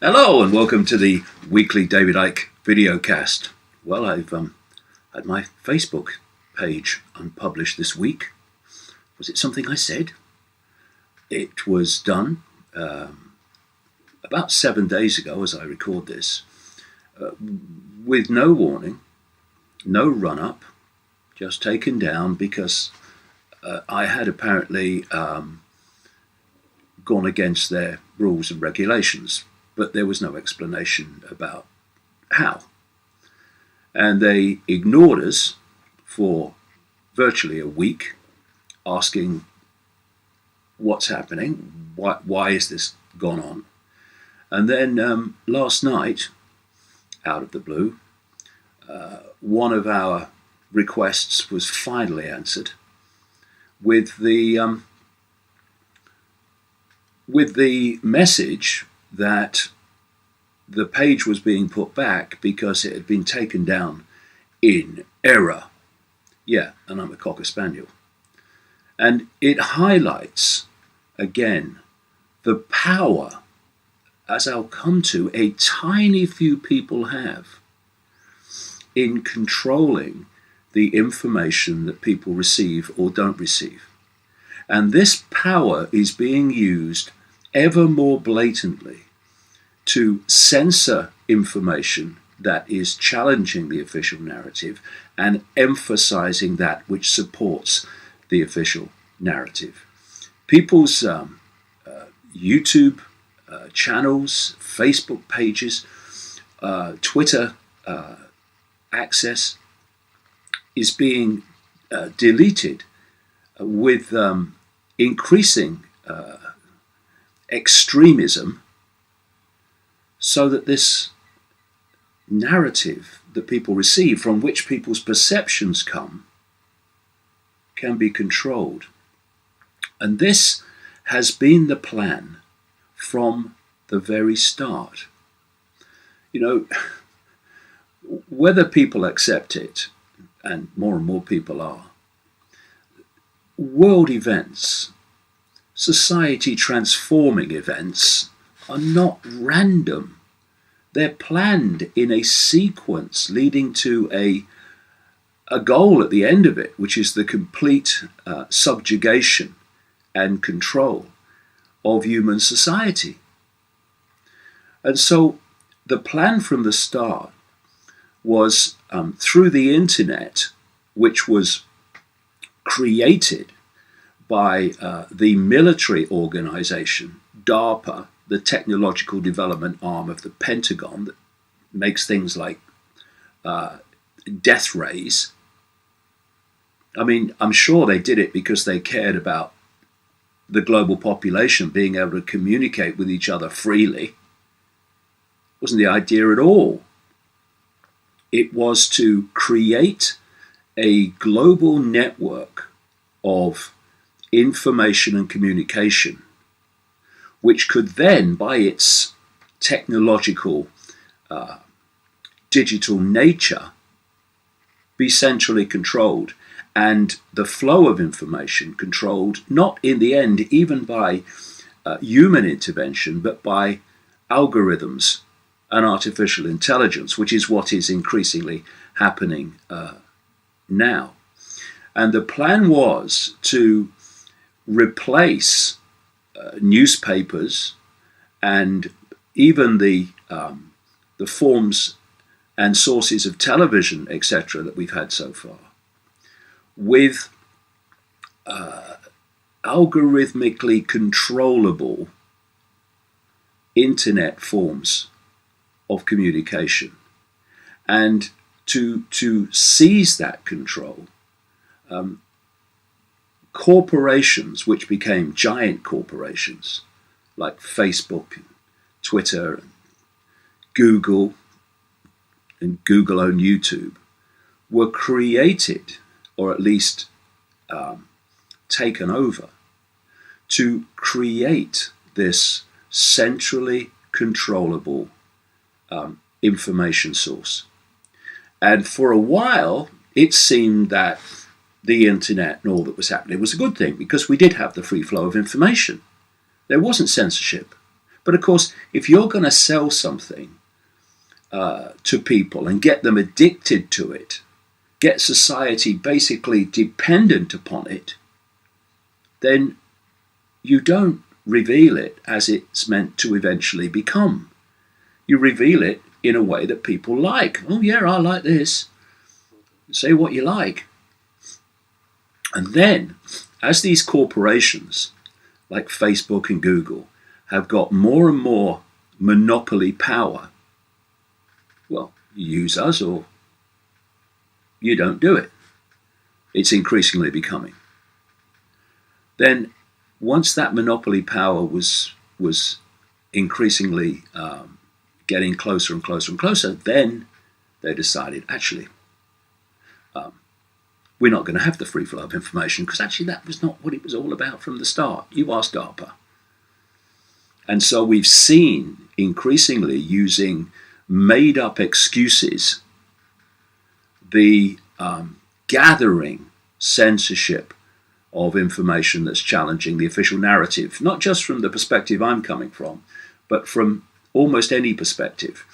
Hello and welcome to the weekly David Icke videocast. Well, I've had my Facebook page unpublished this week. Was it something I said? It was done about 7 days ago as I record this, with no warning, no run-up, just taken down because I had apparently gone against their rules and regulations. But there was no explanation about how. And they ignored us for virtually a week, asking what's happening, why is this gone on? And then last night, out of the blue, one of our requests was finally answered with the message that the page was being put back because it had been taken down in error. Yeah, and I'm a Cocker Spaniel. And it highlights, again, the power, as I'll come to, a tiny few people have in controlling the information that people receive or don't receive. And this power is being used ever more blatantly to censor information that is challenging the official narrative and emphasizing that which supports the official narrative. People's YouTube channels, Facebook pages, Twitter access is being deleted with increasing extremism, so that this narrative that people receive, from which people's perceptions come, can be controlled. And this has been the plan from the very start. You know, whether people accept it, and more people are, world events, society transforming events, are not random. They're planned in a sequence leading to a goal at the end of it, which is the complete subjugation and control of human society. And so the plan from the start was through the internet, which was created by the military organization, DARPA, the technological development arm of the Pentagon that makes things like death rays. I mean, I'm sure they did it because they cared about the global population being able to communicate with each other freely. Wasn't the idea at all. It was to create a global network of information and communication, which could then, by its technological, digital nature, be centrally controlled, and the flow of information controlled, not in the end even by human intervention, but by algorithms and artificial intelligence, which is what is increasingly happening now. And the plan was to replace newspapers and even the forms and sources of television, etc., that we've had so far, with algorithmically controllable internet forms of communication. And to seize that control, corporations, which became giant corporations like Facebook, Twitter, and Google, and Google owned YouTube, were created, or at least taken over, to create this centrally controllable information source. And for a while, it seemed that the internet and all that was happening was a good thing, because we did have the free flow of information. There wasn't censorship. But of course, if you're going to sell something to people and get them addicted to it, get society basically dependent upon it, then you don't reveal it as it's meant to eventually become. You reveal it in a way that people like. Oh yeah, I like this. Say what you like. And then, as these corporations like Facebook and Google have got more and more monopoly power, well, you use us or you don't do it. It's increasingly becoming. Then, once that monopoly power was increasingly getting closer and closer and closer, then they decided, actually, we're not going to have the free flow of information, because actually that was not what it was all about from the start. You asked DARPA. And so we've seen increasingly, using made-up excuses, the gathering censorship of information that's challenging the official narrative, not just from the perspective I'm coming from, but from almost any perspective,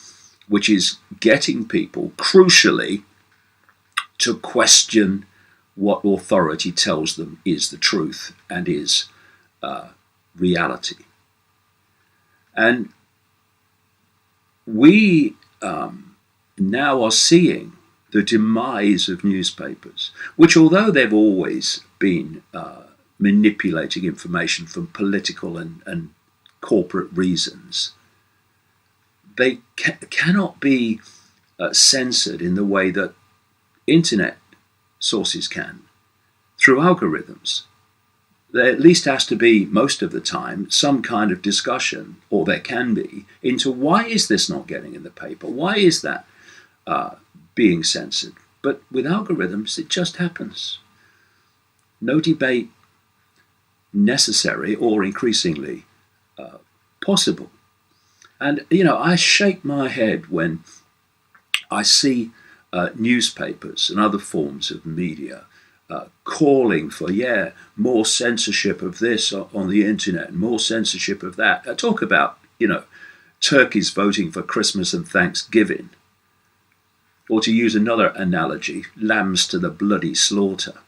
which is getting people, crucially, to question what authority tells them is the truth and is reality. And we now are seeing the demise of newspapers, which, although they've always been manipulating information for political and corporate reasons, they cannot be censored in the way that internet sources can, through algorithms. There at least has to be, most of the time, some kind of discussion, or there can be, into why is this not getting in the paper? Why is that being censored? But with algorithms, it just happens. No debate necessary or increasingly possible. And, I shake my head when I see newspapers and other forms of media calling for, more censorship of this on the internet, more censorship of that. I talk about, turkeys voting for Christmas and Thanksgiving. Or to use another analogy, lambs to the bloody slaughter.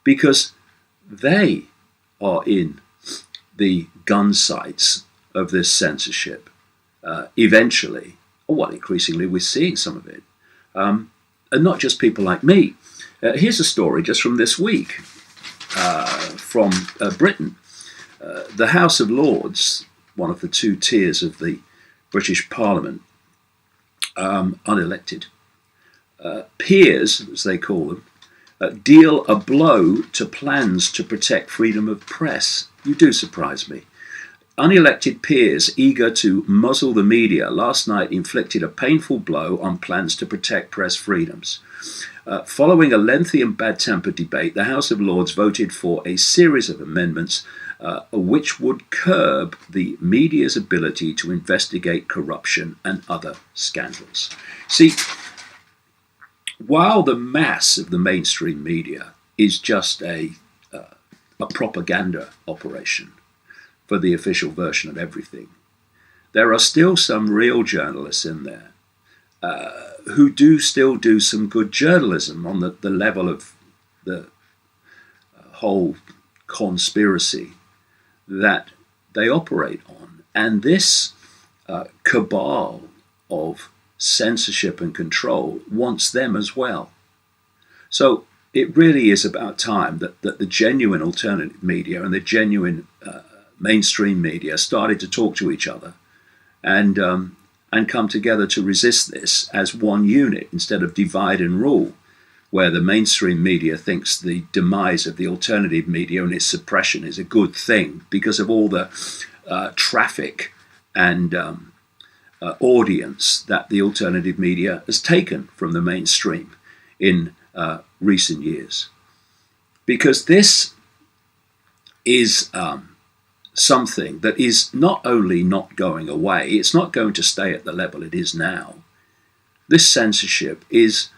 Because they are in the gun sights of this censorship. Eventually, increasingly we're seeing some of it. And not just people like me. Here's a story just from this week from Britain. The House of Lords, one of the two tiers of the British Parliament, unelected, peers, as they call them, deal a blow to plans to protect freedom of press. You do surprise me. Unelected peers eager to muzzle the media last night inflicted a painful blow on plans to protect press freedoms. Following a lengthy and bad-tempered debate, the House of Lords voted for a series of amendments which would curb the media's ability to investigate corruption and other scandals. See, while the mass of the mainstream media is just a propaganda operation for the official version of everything, there are still some real journalists in there who do still do some good journalism on the level of the whole conspiracy that they operate on. And this cabal of censorship and control wants them as well. So it really is about time that the genuine alternative media and the genuine mainstream media started to talk to each other and come together to resist this as one unit instead of divide and rule, where the mainstream media thinks the demise of the alternative media and its suppression is a good thing because of all the traffic and audience that the alternative media has taken from the mainstream in recent years. Because this is something that is not only not going away, it's not going to stay at the level it is now. This censorship is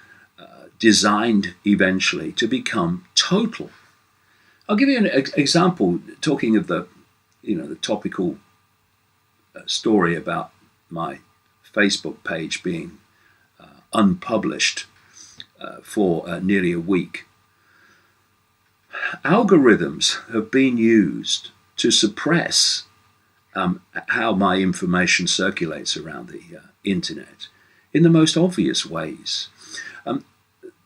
designed eventually to become total. I'll give you an example, talking of the topical story about my Facebook page being unpublished for nearly a week. Algorithms have been used to suppress how my information circulates around the internet in the most obvious ways.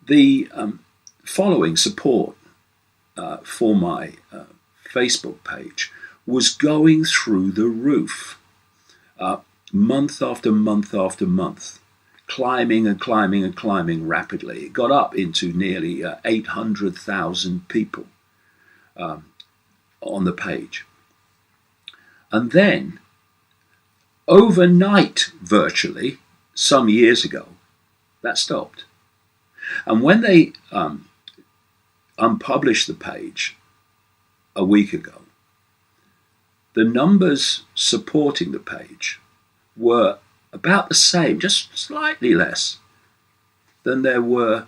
The following support for my Facebook page was going through the roof, month after month after month, climbing and climbing and climbing rapidly. It got up into nearly 800,000 people on the page. And then, overnight, virtually, some years ago, that stopped. And when they unpublished the page a week ago, the numbers supporting the page were about the same, just slightly less than there were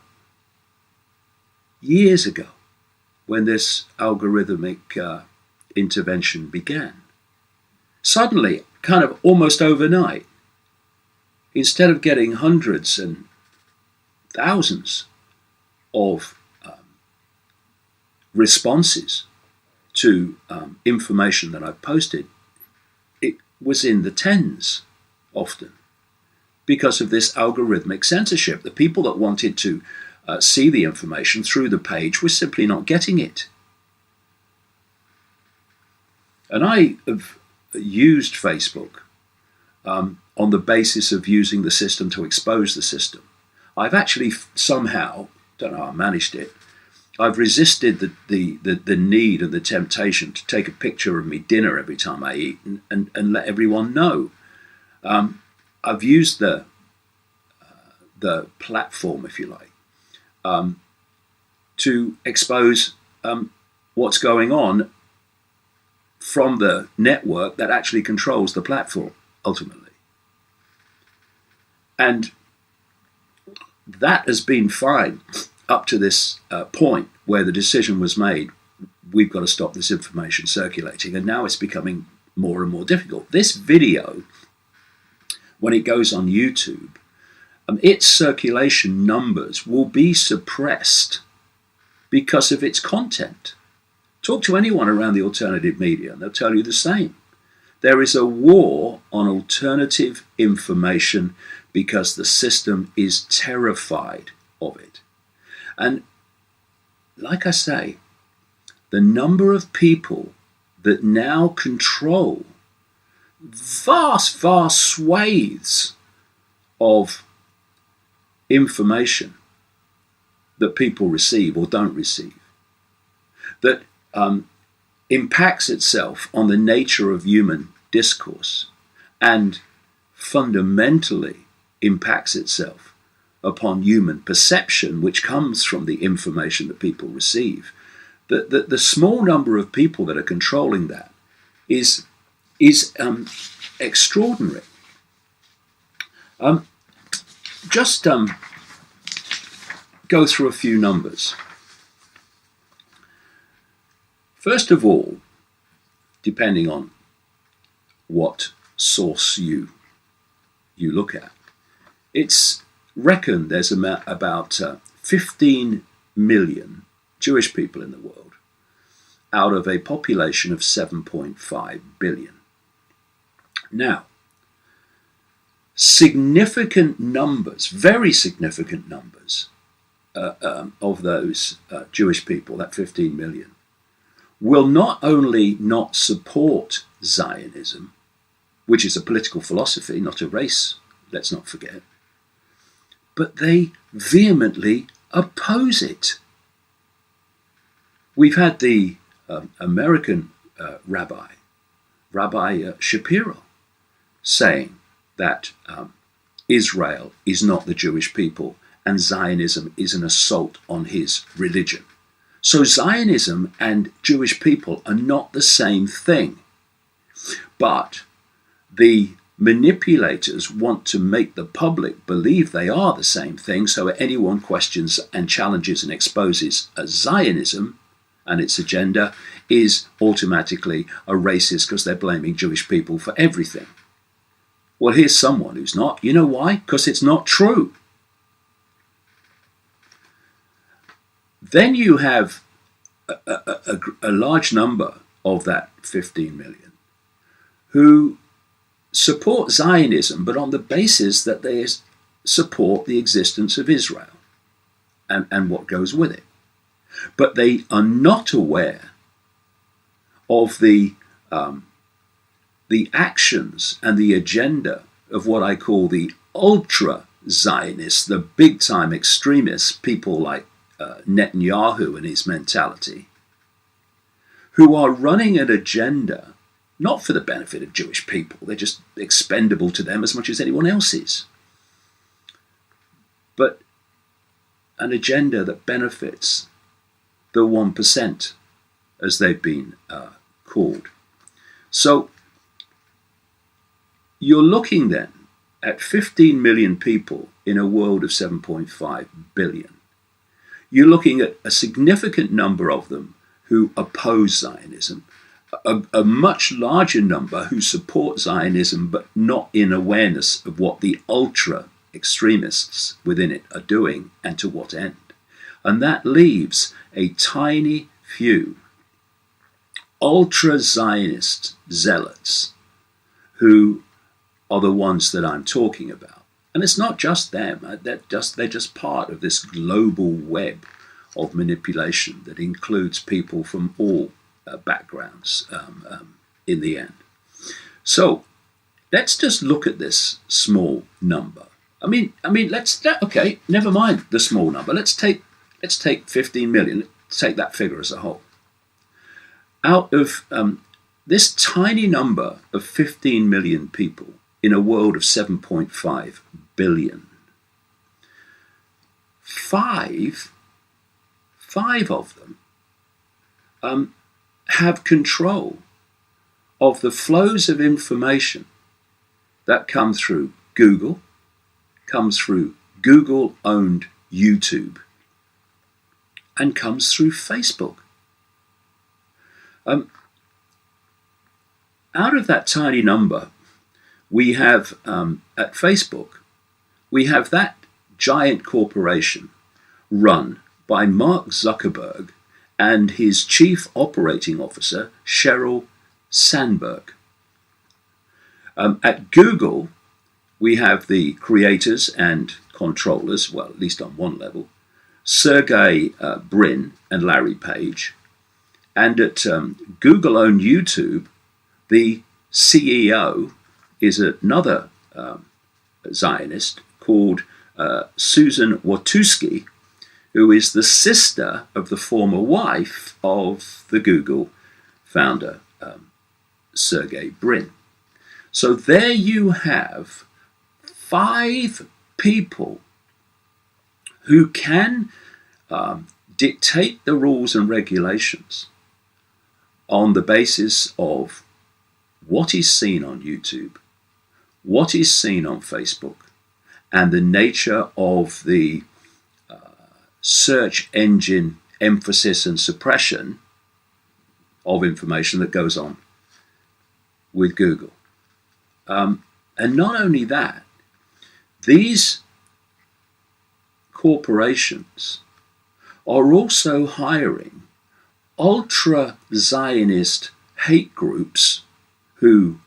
years ago when this algorithmic intervention began. Suddenly, kind of almost overnight, instead of getting hundreds and thousands of responses to information that I've posted, it was in the tens often because of this algorithmic censorship. The people that wanted to see the information through the page were simply not getting it. And I have used Facebook on the basis of using the system to expose the system. I've actually somehow, don't know how I managed it, I've resisted the need and the temptation to take a picture of me dinner every time I eat and let everyone know. I've used the platform, if you like, to expose what's going on from the network that actually controls the platform, ultimately. And that has been fine up to this point where the decision was made, we've got to stop this information circulating, and now it's becoming more and more difficult. This video, when it goes on YouTube, its circulation numbers will be suppressed because of its content. Talk to anyone around the alternative media and they'll tell you the same. There is a war on alternative information because the system is terrified of it. And like I say, the number of people that now control vast, vast swathes of information that people receive or don't receive, that impacts itself on the nature of human discourse and fundamentally impacts itself upon human perception, which comes from the information that people receive. The small number of people that are controlling that is extraordinary. Just go through a few numbers. First of all, depending on what source you look at, it's reckoned there's about 15 million Jewish people in the world out of a population of 7.5 billion. Now, significant numbers, very significant numbers of those Jewish people, that 15 million, will not only not support Zionism, which is a political philosophy, not a race, let's not forget, but they vehemently oppose it. We've had the American Rabbi Shapiro, saying that Israel is not the Jewish people and Zionism is an assault on his religion. So Zionism and Jewish people are not the same thing. But the manipulators want to make the public believe they are the same thing, so anyone questions and challenges and exposes Zionism and its agenda is automatically a racist because they're blaming Jewish people for everything. Well, here's someone who's not. You know why? Because it's not true. Then you have a large number of that 15 million who support Zionism, but on the basis that they support the existence of Israel and what goes with it. But they are not aware of the actions and the agenda of what I call the ultra-Zionists, the big-time extremists, people like Netanyahu and his mentality, who are running an agenda not for the benefit of Jewish people. They're just expendable to them as much as anyone else is. But an agenda that benefits the 1%, as they've been called. So you're looking then at 15 million people in a world of 7.5 billion. You're looking at a significant number of them who oppose Zionism, a much larger number who support Zionism but not in awareness of what the ultra extremists within it are doing and to what end. And that leaves a tiny few ultra-Zionist zealots who are the ones that I'm talking about. And it's not just them. They're just part of this global web of manipulation that includes people from all backgrounds in the end. So let's just look at this small number. I mean, okay, never mind the small number. Let's take 15 million. Let's take that figure as a whole. Out of this tiny number of 15 million people in a world of 7.5 billion, five of them have control of the flows of information that come through Google, comes through Google-owned YouTube, and comes through Facebook. Out of that tiny number, we have at Facebook, we have that giant corporation run by Mark Zuckerberg and his chief operating officer, Sheryl Sandberg. At Google, we have the creators and controllers, well, at least on one level, Sergey Brin and Larry Page. And at Google-owned YouTube, the CEO is another Zionist called Susan Wojcicki, who is the sister of the former wife of the Google founder, Sergey Brin. So there you have 5 people who can dictate the rules and regulations on the basis of what is seen on YouTube, what is seen on Facebook, and the nature of the search engine emphasis and suppression of information that goes on with Google. And not only that, these corporations are also hiring ultra-Zionist hate groups who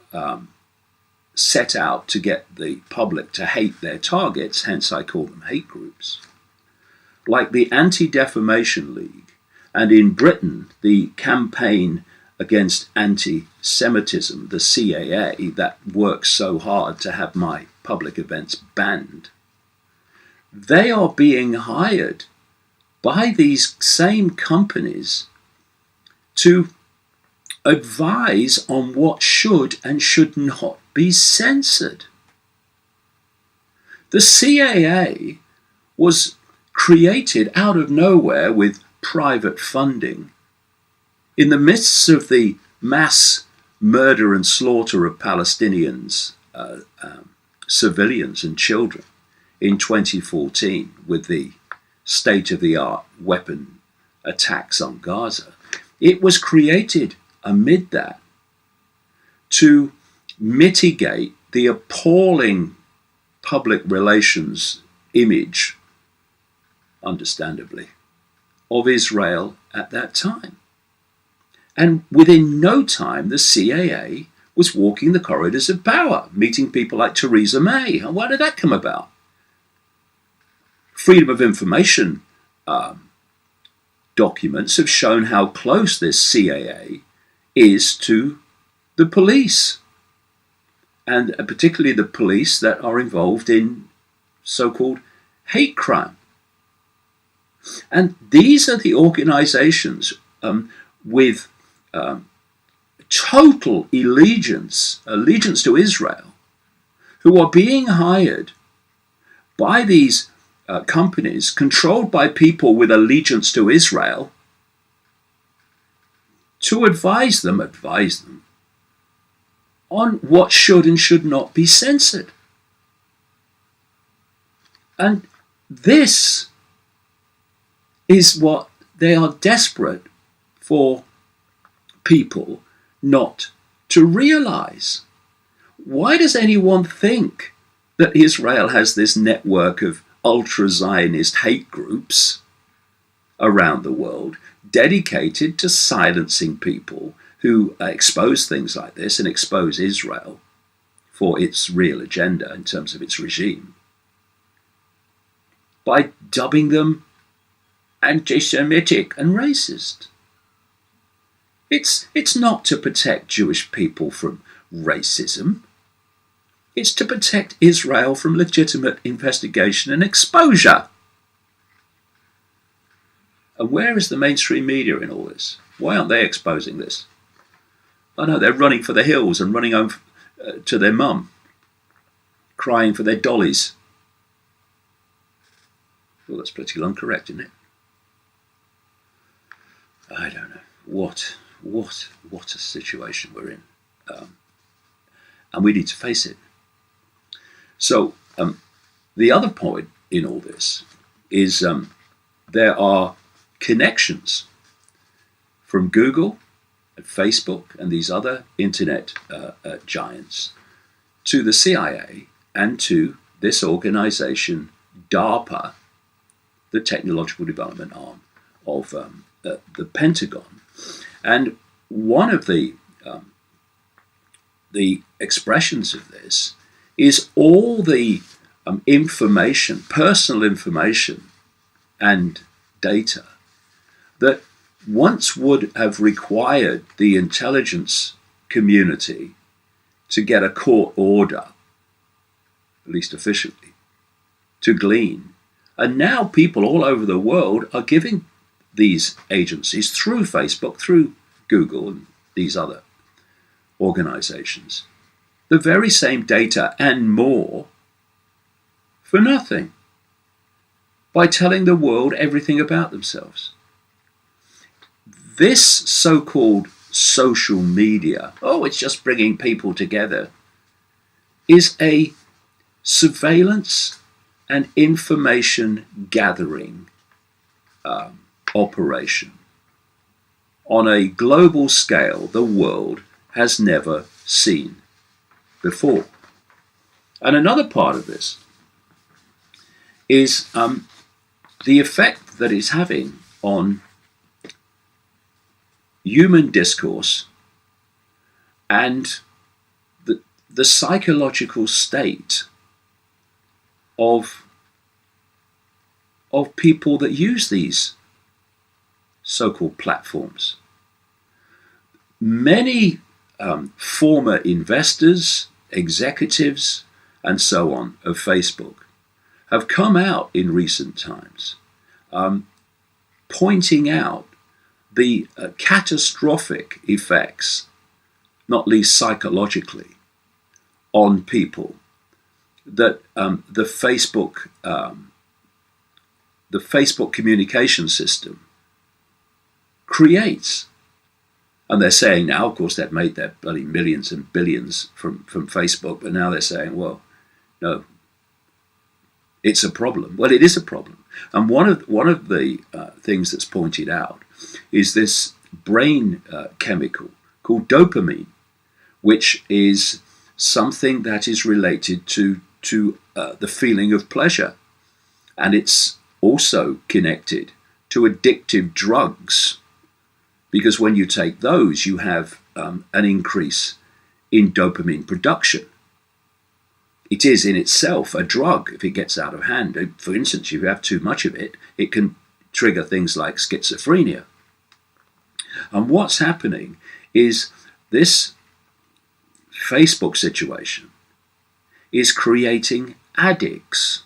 set out to get the public to hate their targets, hence I call them hate groups, like the Anti-Defamation League, and in Britain, the Campaign Against Anti-Semitism, the CAA, that works so hard to have my public events banned. They are being hired by these same companies to advise on what should and should not be censored. The CAA was created out of nowhere with private funding in the midst of the mass murder and slaughter of Palestinians, civilians and children in 2014 with the state-of-the-art weapon attacks on Gaza. It was created amid that to mitigate the appalling public relations image, understandably, of Israel at that time. And within no time, the CIA was walking the corridors of power, meeting people like Theresa May. And why did that come about? Freedom of information documents have shown how close this CIA is to the police, and particularly the police that are involved in so-called hate crime. And these are the organizations with total allegiance to Israel, who are being hired by these companies controlled by people with allegiance to Israel to advise them on what should and should not be censored. And this is what they are desperate for people not to realize. Why does anyone think that Israel has this network of ultra-Zionist hate groups around the world dedicated to silencing people who expose things like this and expose Israel for its real agenda in terms of its regime by dubbing them anti-Semitic and racist? It's not to protect Jewish people from racism. It's to protect Israel from legitimate investigation and exposure. And where is the mainstream media in all this? Why aren't they exposing this? I know they're running for the hills and running home to their mum, crying for their dollies. Well, that's politically incorrect, isn't it? I don't know. What a situation we're in. And we need to face it. So the other point in all this is there are connections from Google and Facebook and these other internet giants to the CIA and to this organization, DARPA, the technological development arm of the Pentagon. And one of the expressions of this is all the information, personal information and data that once would have required the intelligence community to get a court order, at least officially, to glean. And now people all over the world are giving these agencies, through Facebook, through Google and these other organizations, the very same data and more for nothing, by telling the world everything about themselves. This so-called social media, it's just bringing people together, is a surveillance and information gathering operation on a global scale the world has never seen before. And another part of this is the effect that it's having on human discourse and the psychological state of people that use these so-called platforms. Many former investors, executives, and so on of Facebook have come out in recent times pointing out the catastrophic effects, not least psychologically, on people that the Facebook communication system creates. And they're saying now, of course, they've made their bloody millions and billions from Facebook, but now they're saying, well, no, it's a problem. Well, it is a problem. And one of the things that's pointed out is this brain chemical called dopamine, which is something that is related to the feeling of pleasure. And it's also connected to addictive drugs, because when you take those, you have an increase in dopamine production. It is in itself a drug if it gets out of hand. For instance, if you have too much of it, it can trigger things like schizophrenia. And what's happening is this Facebook situation is creating addicts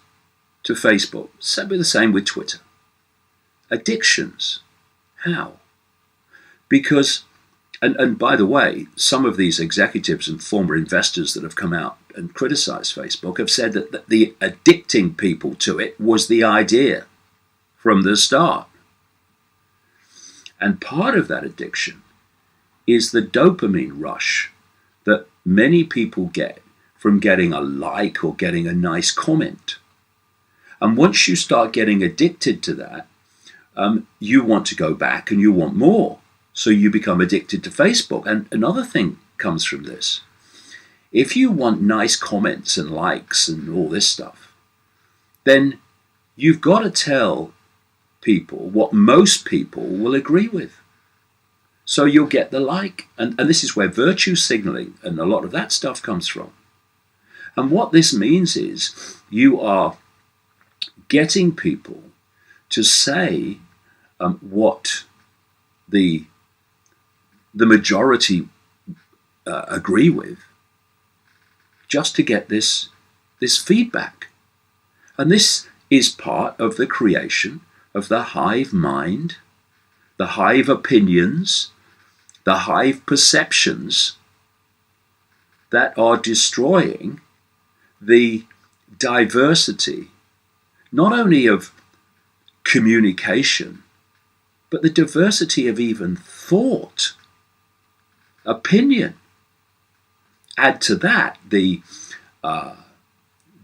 to Facebook. The same with Twitter. Addictions. How? Because, and by the way, some of these executives and former investors that have come out and criticized Facebook have said that the addicting people to it was the idea from the start. And part of that addiction is the dopamine rush that many people get from getting a like or getting a nice comment. And once you start getting addicted to that, you want to go back and you want more. So you become addicted to Facebook. And another thing comes from this. If you want nice comments and likes and all this stuff, then you've got to tell people what most people will agree with. So you'll get the like. And this is where virtue signaling and a lot of that stuff comes from. And what this means is you are getting people to say what the majority agree with, just to get this feedback. And this is part of the creation of the hive mind, the hive opinions, the hive perceptions that are destroying the diversity, not only of communication, but the diversity of even thought, opinion. Add to that the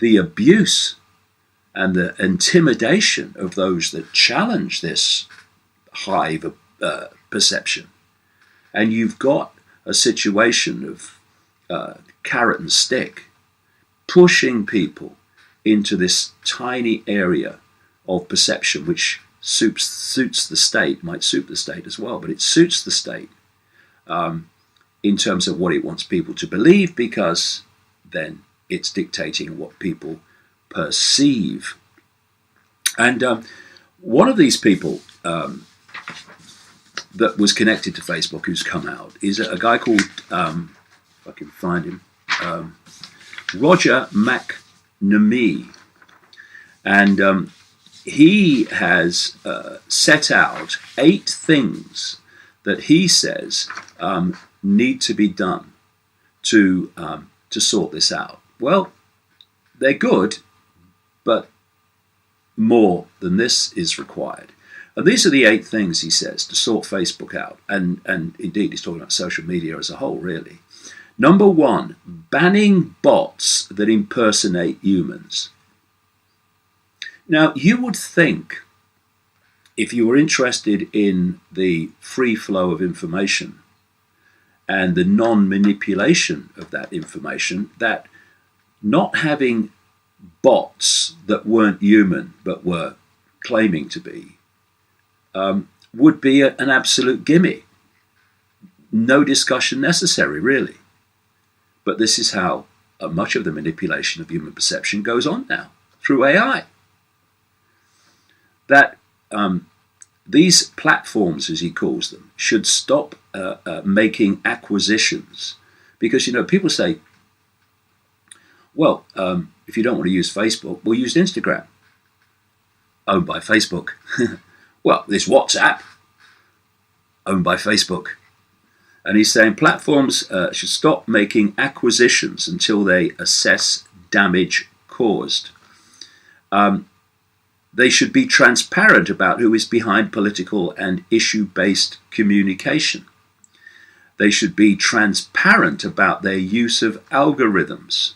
abuse and the intimidation of those that challenge this hive perception. And you've got a situation of carrot and stick, pushing people into this tiny area of perception, which suits the state, might suit the state as well, but it suits the state in terms of what it wants people to believe, because then it's dictating what people perceive. And one of these people that was connected to Facebook who's come out is a guy called, if I can find him, Roger McNamee. And he has set out 8 things that he says need to be done to sort this out. Well, they're good, but more than this is required. And these are the 8 things, he says, to sort Facebook out. And indeed, he's talking about social media as a whole, really. Number 1, banning bots that impersonate humans. Now, you would think, if you were interested in the free flow of information and the non-manipulation of that information, that not having bots that weren't human but were claiming to be would be an absolute gimme. No discussion necessary, really. But this is how much of the manipulation of human perception goes on now, through AI. That these platforms, as he calls them, should stop making acquisitions. Because, people say, well, if you don't want to use Facebook, we'll use Instagram, owned by Facebook. Well, this WhatsApp, owned by Facebook. And he's saying platforms should stop making acquisitions until they assess damage caused. They should be transparent about who is behind political and issue-based communication. They should be transparent about their use of algorithms.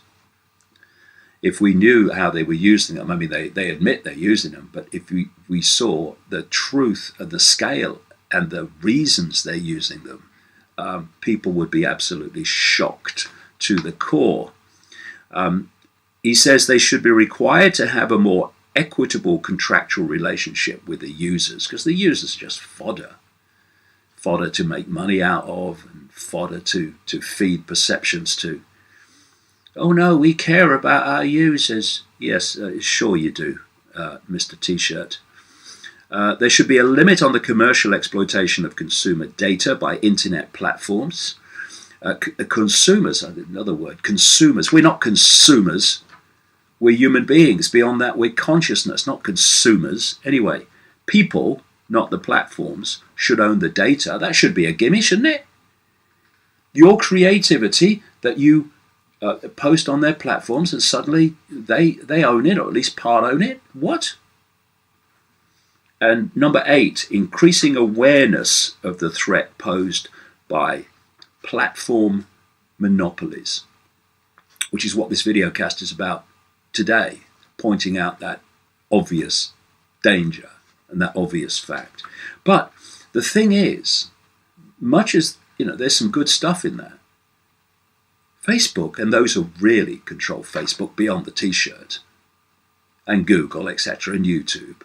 If we knew how they were using them, I mean, they admit they're using them, but if we saw the truth and the scale and the reasons they're using them, people would be absolutely shocked to the core. He says they should be required to have a more equitable contractual relationship with the users, because the users are just fodder to make money out of, and fodder to feed perceptions to. Oh no, we care about our users. Yes, sure you do, Mr. T-shirt. There should be a limit on the commercial exploitation of consumer data by internet platforms. Consumers, another word, consumers. We're not consumers. We're human beings. Beyond that, we're consciousness, not consumers. Anyway, people, not the platforms, should own the data. That should be a gimme, shouldn't it? Your creativity that you post on their platforms and suddenly they own it, or at least part own it. What? And number 8, increasing awareness of the threat posed by platform monopolies, which is what this videocast is about today, pointing out that obvious danger and that obvious fact. But the thing is, much as, there's some good stuff in there, Facebook, and those who really control Facebook beyond the T-shirt, and Google, etc., and YouTube,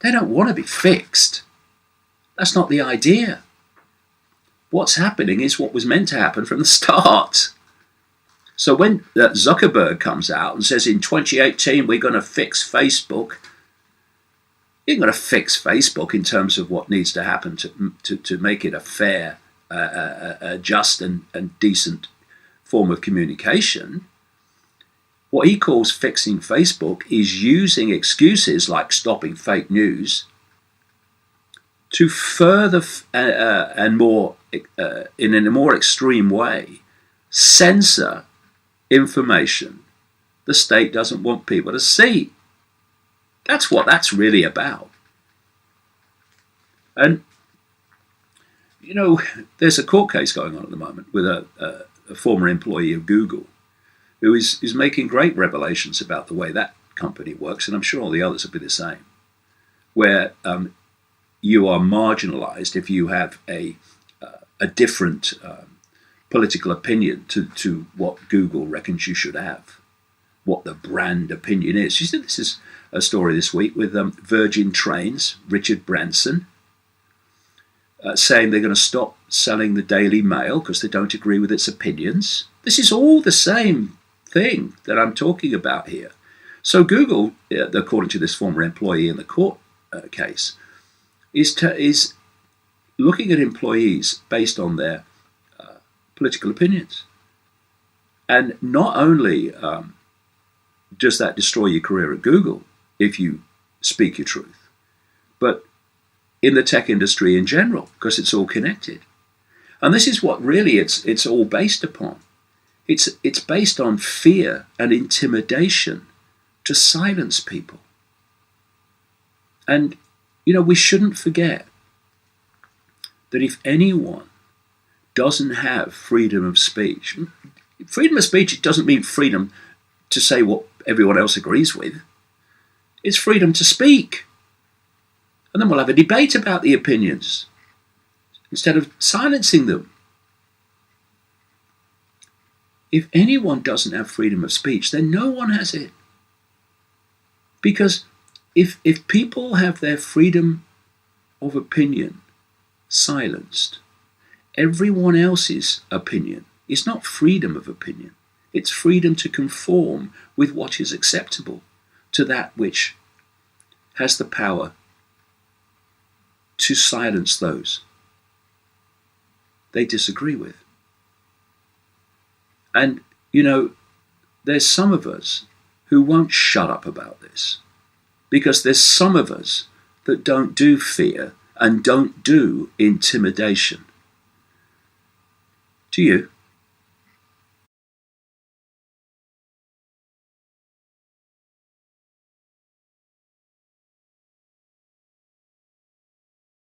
they don't want to be fixed. That's not the idea. What's happening is what was meant to happen from the start. So when Zuckerberg comes out and says in 2018 we're going to fix Facebook, you're going to fix Facebook in terms of what needs to happen to make it a fair, just and decent form of communication. What he calls fixing Facebook is using excuses like stopping fake news to further and more in a more extreme way censor information the state doesn't want people to see. That's what that's really about. And there's a court case going on at the moment with a former employee of Google who is making great revelations about the way that company works, and I'm sure all the others will be the same, where you are marginalized if you have a different political opinion to what Google reckons you should have, what the brand opinion is. You see, this is a story this week with Virgin Trains, Richard Branson, saying they're going to stop selling the Daily Mail because they don't agree with its opinions. This is all the same thing that I'm talking about here. So Google, according to this former employee in the court case, is looking at employees based on their political opinions. And not only does that destroy your career at Google if you speak your truth, but in the tech industry in general, because it's all connected. And this is what really it's all based upon. It's based on fear and intimidation to silence people. And, we shouldn't forget that if anyone doesn't have freedom of speech, it doesn't mean freedom to say what everyone else agrees with. It's freedom to speak. And then we'll have a debate about the opinions instead of silencing them. If anyone doesn't have freedom of speech, then no one has it. Because if people have their freedom of opinion silenced, everyone else's opinion is not freedom of opinion. It's freedom to conform with what is acceptable to that which has the power to silence those they disagree with. And, there's some of us who won't shut up about this, because there's some of us that don't do fear and don't do intimidation. Do you?